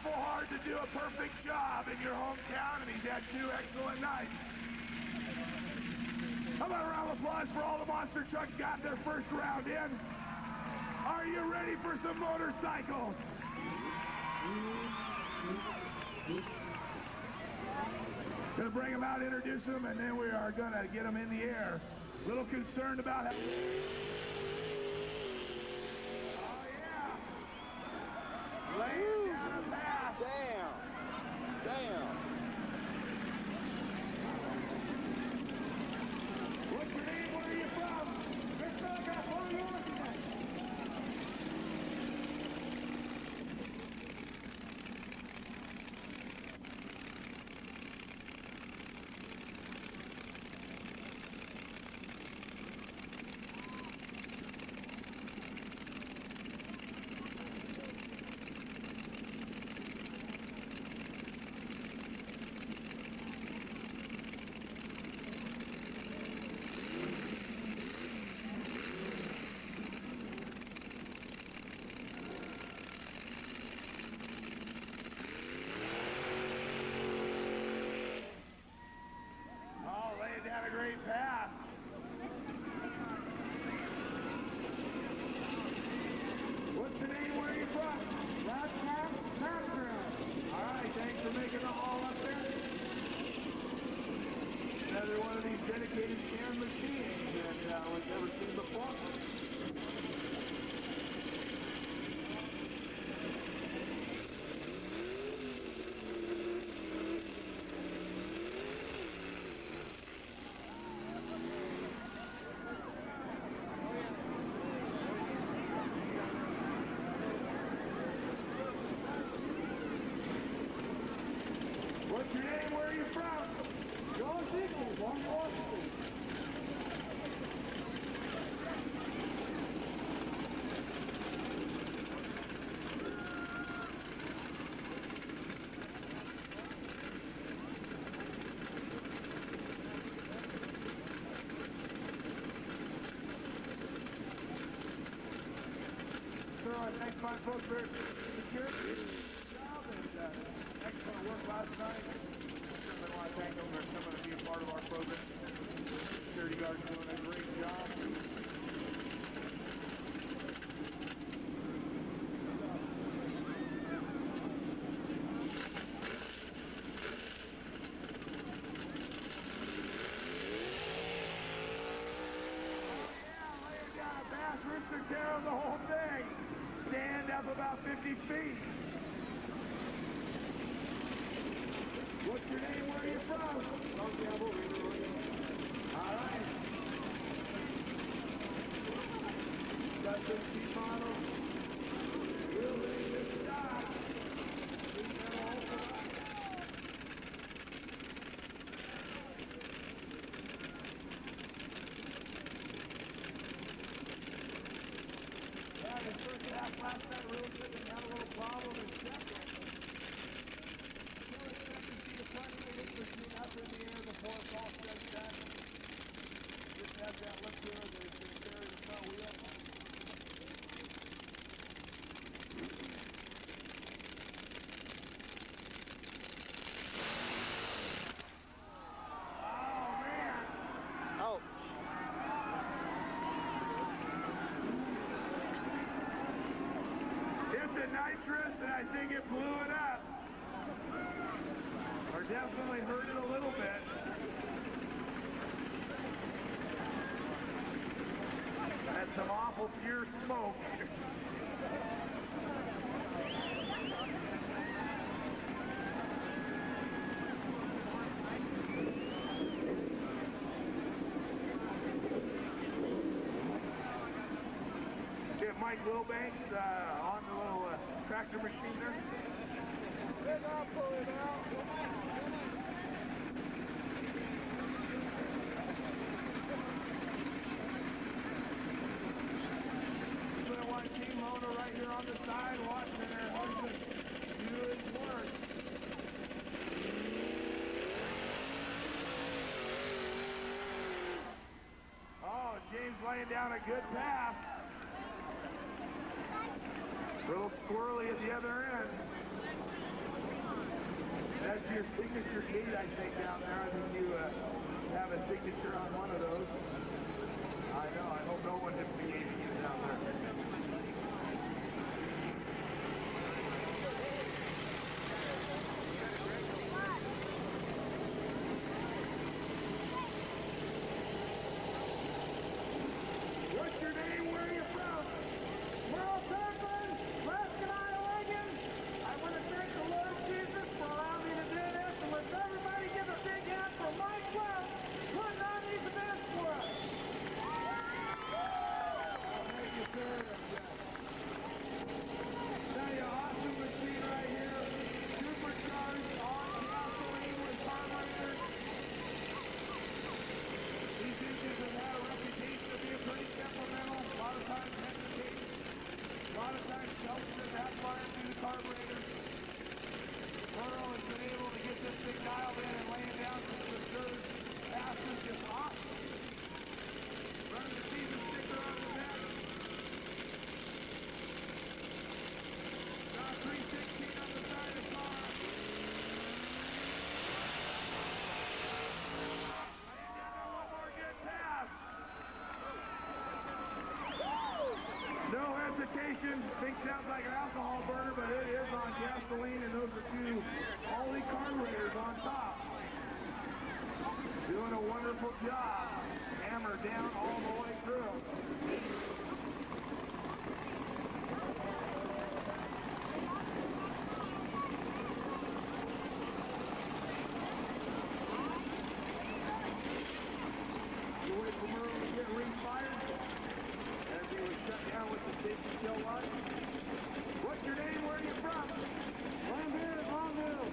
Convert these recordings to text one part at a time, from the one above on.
awful hard to do a perfect job in your hometown, and he's had 2 excellent nights. How about a round of applause for all the monster trucks got their first round in? Are you ready for some motorcycles? Gonna bring them out, introduce them, and then we are gonna get them in the air. A little concerned about how... Oh yeah! Laying down a pass. Damn. What's your name? Where are you from? Pittsburgh, California. Down a great pass. What's your name? Where are you from? All right, thanks for making the haul up there. Another one of these dedicated scan machines that we've never seen before. What's your name? Where are you from? Washington. So, thanks, my folks, for security. Excellent work last night. I want to thank them for coming to be a part of our program. Security guards doing a great job. Laying down a bass rooster tearing the whole thing. Stand up about 50 feet. What's your name? Where are you from? All right. Got this cheap model. We'll leave this stop. Yeah, the first half last night really good. They had a little problem in second. Machine up in the air before it's all said and done. Just have that look here, there's going to carry the front wheel. Oh, man. Ouch. Hit the nitrous, and I think it blew it up. Or definitely hurt it a little bit. That's some awful pure smoke. Get Mike Wilbanks on the little tractor machine there. Then I'll pull it out. One team owner right here on the side watching their husband do his work. Oh, James laying down a good pass. A little squirrely at the other end. That's your signature gate, I think, down there. I think you have a signature on one of those. I know. I hope no one hits the gate again down there. What's your name? Where are you from? Merle Franklin, Preston, Iowa. I want to thank the Lord Jesus for allowing me to do this, and let's everybody give a big hand for Mike West putting on these events for us. Thank you, sir. Tell you, awesome machine right here. Supercharged on gasoline with carburetors. These engines have had a reputation of being pretty temperamental. A lot of times hesitating. A lot of times belching and backfiring through the carburetors. Burnout has been able to get this thing dialed in and laying down some absurd passes, just awesome. Running the season sticker on the back. Got 316 on the side of the car. One more good pass. No hesitation. Thing sounds like an alcohol burner, but it is on gasoline, and those are two Ollie carburetors on top. Doing a wonderful job. Hammer down all the way through. You wait for Merle to get refired as he was shut down with the safety kill light. What's your name? Where are you from? Longville.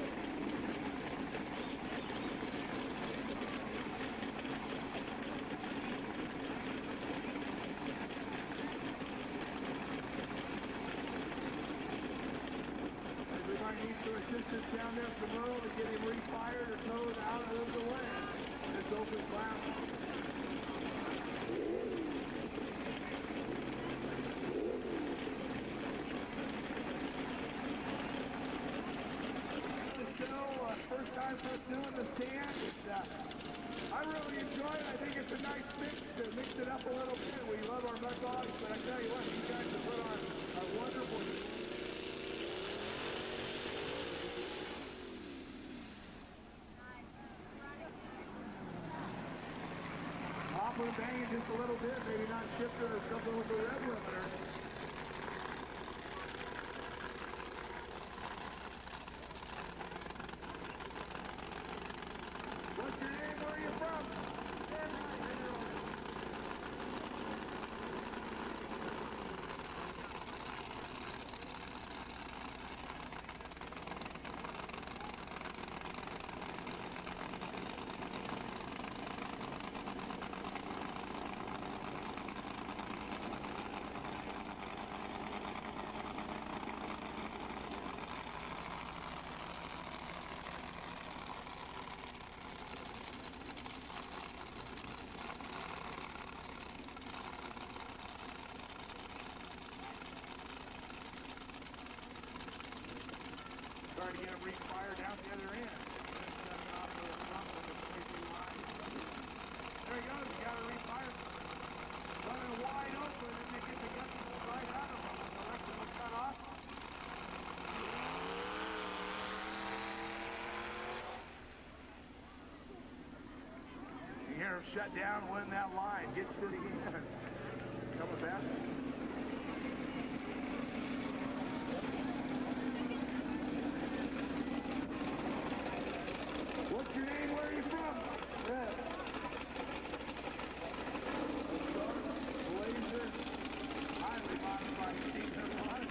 Everybody needs some assistance down there for Merle to get him refired or towed out of the way. This open class. First time for us doing the stand. I really enjoy it. I think it's a nice mix to mix it up a little bit. We love our mud dogs, but I tell you what, these guys have put on a wonderful. Hopping and banging just a little bit, maybe not shifting or something with the rev limiter. What's your name? Where are you from? Trying to get him refired down the other end. There he goes, he got it refired. Running wide open, and they get the decibels right out of him. The rest of them cut off. You hear him shut down when that line gets to the end. Coming back. What's your name? Where are you from? Red. Blazer. Highly modified season line.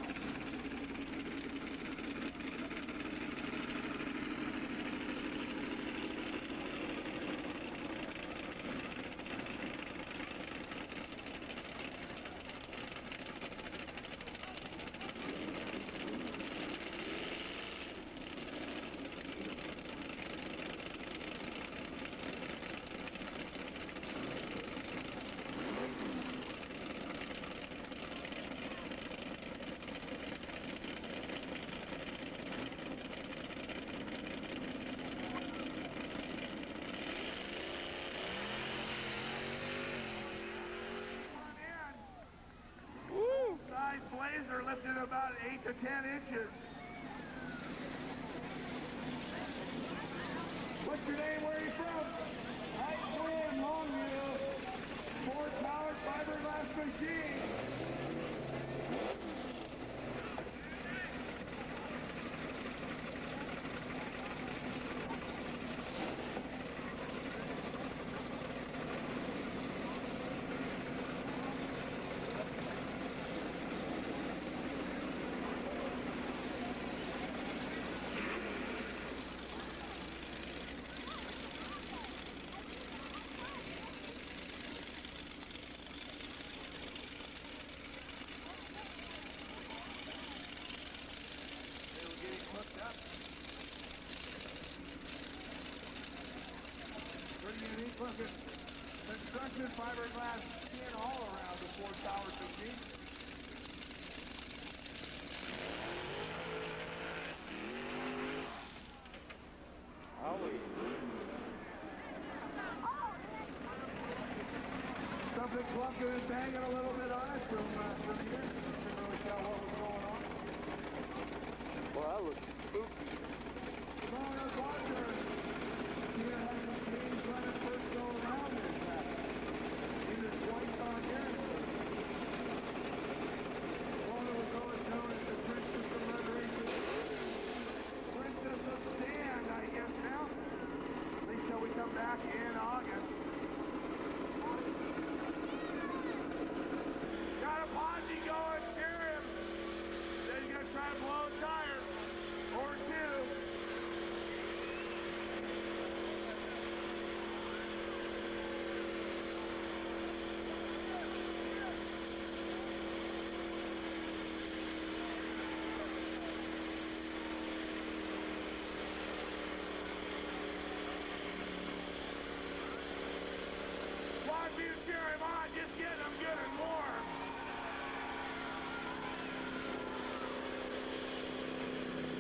about 8 to 10 inches. What's your name? Where are you from? Iceland, Longview. Ford-powered fiberglass machine. Pretty unique looking construction fiberglass skin all around the Ford-powered machine. Something clunking and banging a little bit on it from here. Couldn't really tell what was going on. Well, that looks spooky. Come on, let's watch her. Here has the machine running first go around this track. Either twice on here. One was always known as the Princess of Mud Racing. Princess of Sand, I guess now. At least till we come back in August. Got a posse going, cheer him. Then he's gonna try to blow a tire or two. Why do you cheer him on? Just get him good and warm.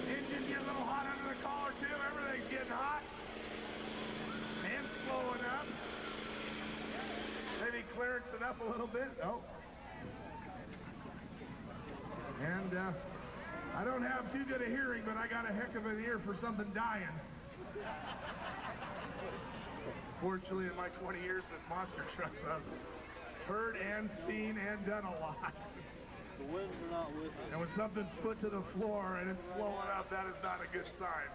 Engine get a little hot under the collar too. Everything's getting hot. And slowing up. Maybe clearance it up a little bit. Oh. And I don't have too good a hearing, but I got a heck of an ear for something dying. Fortunately, in my 20 years in monster trucks, I've heard and seen and done a lot. The winds are not with us. And when something's put to the floor and it's slowing up, that is not a good sign.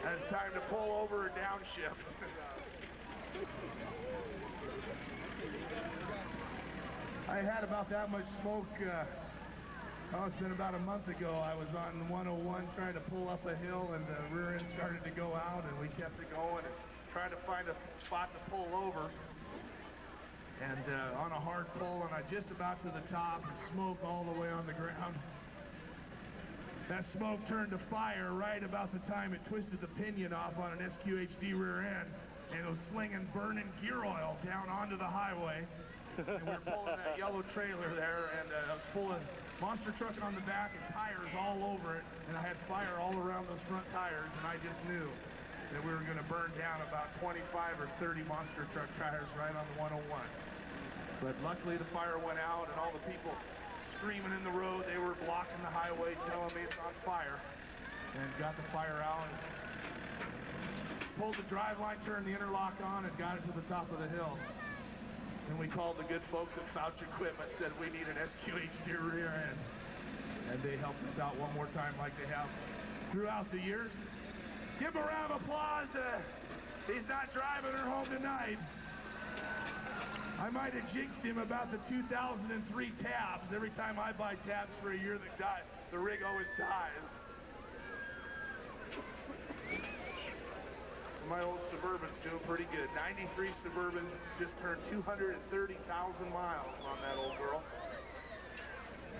And it's time to pull over or downshift. I had about that much smoke. It's been about a month ago. I was on 101 trying to pull up a hill, and the rear end started to go out, and we kept it going and trying to find a spot to pull over. And on a hard pull, and I just about to the top, and smoke all the way on the ground. That smoke turned to fire right about the time it twisted the pinion off on an SQHD rear end, and it was slinging burning gear oil down onto the highway. And we were pulling that yellow trailer there, and I was pulling monster truck on the back and tires all over it, and I had fire all around those front tires, and I just knew that we were going to burn down about 25 or 30 monster truck tires right on the 101. But luckily the fire went out, and all the people screaming in the road, they were blocking the highway, telling me it's on fire, and got the fire out, and pulled the drive line, turned the interlock on, and got it to the top of the hill. And we called the good folks at Fouch Equipment, said we need an SQHD rear end. And they helped us out one more time like they have throughout the years. Give him a round of applause. He's not driving her home tonight. I might have jinxed him about the 2003 tabs. Every time I buy tabs for a year that die, the rig always dies. My old Suburban's doing pretty good. 93 Suburban just turned 230,000 miles on that old girl.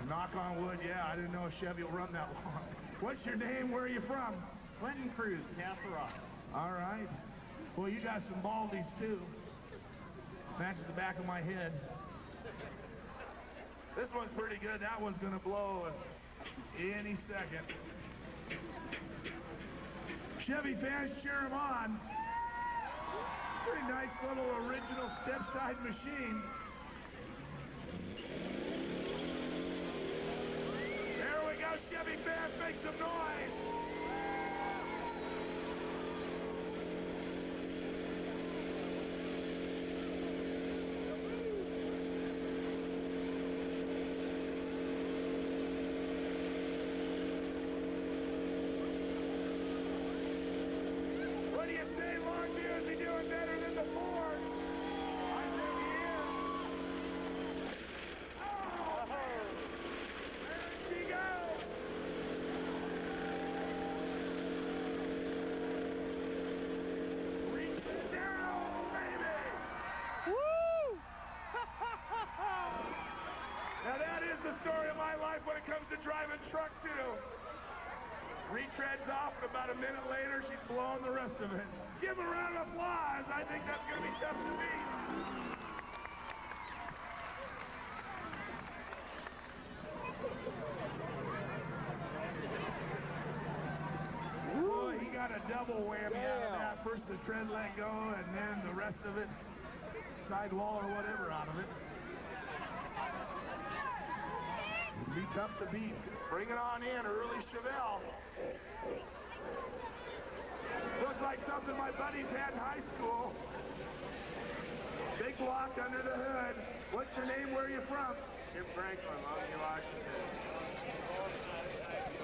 Knock on wood, yeah, I didn't know a Chevy will run that long. What's your name? Where are you from? Clinton Cruz, Castle Rock. All right. Well, you got some baldies too. Matches the back of my head. This one's pretty good. That one's gonna blow any second. Chevy fans, cheer him on. Pretty nice little original step-side machine. cheerleading band make some noise? What do you say, Longview? Is he doing better than the Ford? I think he is. Oh, man. There she goes. Reach it down, baby. Woo! Now that is the story of my life when it comes to driving truck too. Retreads off, and about a minute later, she's blowing the rest of it. Give a round of applause. I think that's going to be tough to beat. Boy, he got a double whammy out of that. First the tread let go, and then the rest of it, sidewall or whatever out of it. It'll be tough to beat. Bring it on in, early Chevelle. Looks like something my buddies had in high school. Big block under the hood. What's your name? Where are you from? Jim Franklin, Longview, Washington.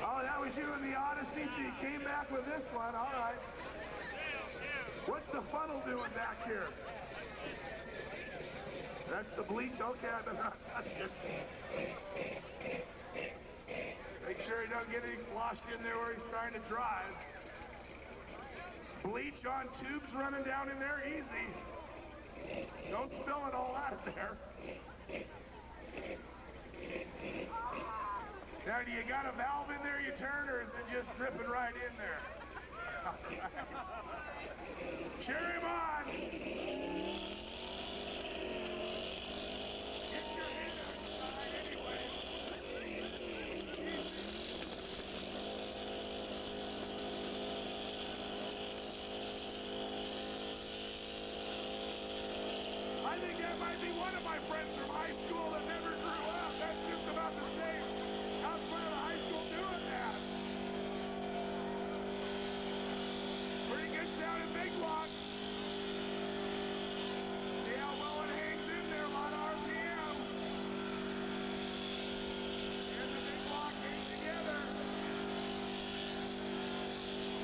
Oh, that was you in the Odyssey, so you came back with this one. All right. What's the funnel doing back here? That's the bleach. Okay, I better not touch it. Make sure he doesn't get any sloshed in there where he's trying to drive. Bleach on tubes running down in there, easy. Don't spill it all out of there. Now, do you got a valve in there you turn, or is it just dripping right in there? Cheer him on. Get your head outside anyway. I think that might be one of my friends from high school that never grew up. That's just about the same. How's one of the high school doing that? Pretty good sounding big block. See how well it hangs in there, a lot of RPM. And the big block hangs together.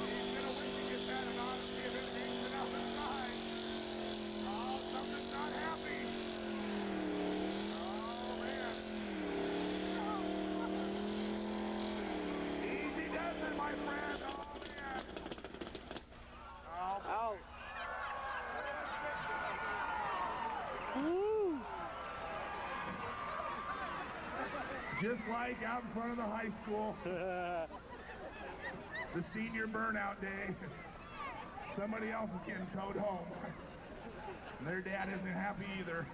He's gonna wish he could have an honesty if it hangs it out the side. Oh, something's not happy. Oh, man. Easy does it, my friend. Oh, man. Oh, Out. just like out in front of the high school, the senior burnout day, somebody else is getting towed home. Their dad isn't happy either.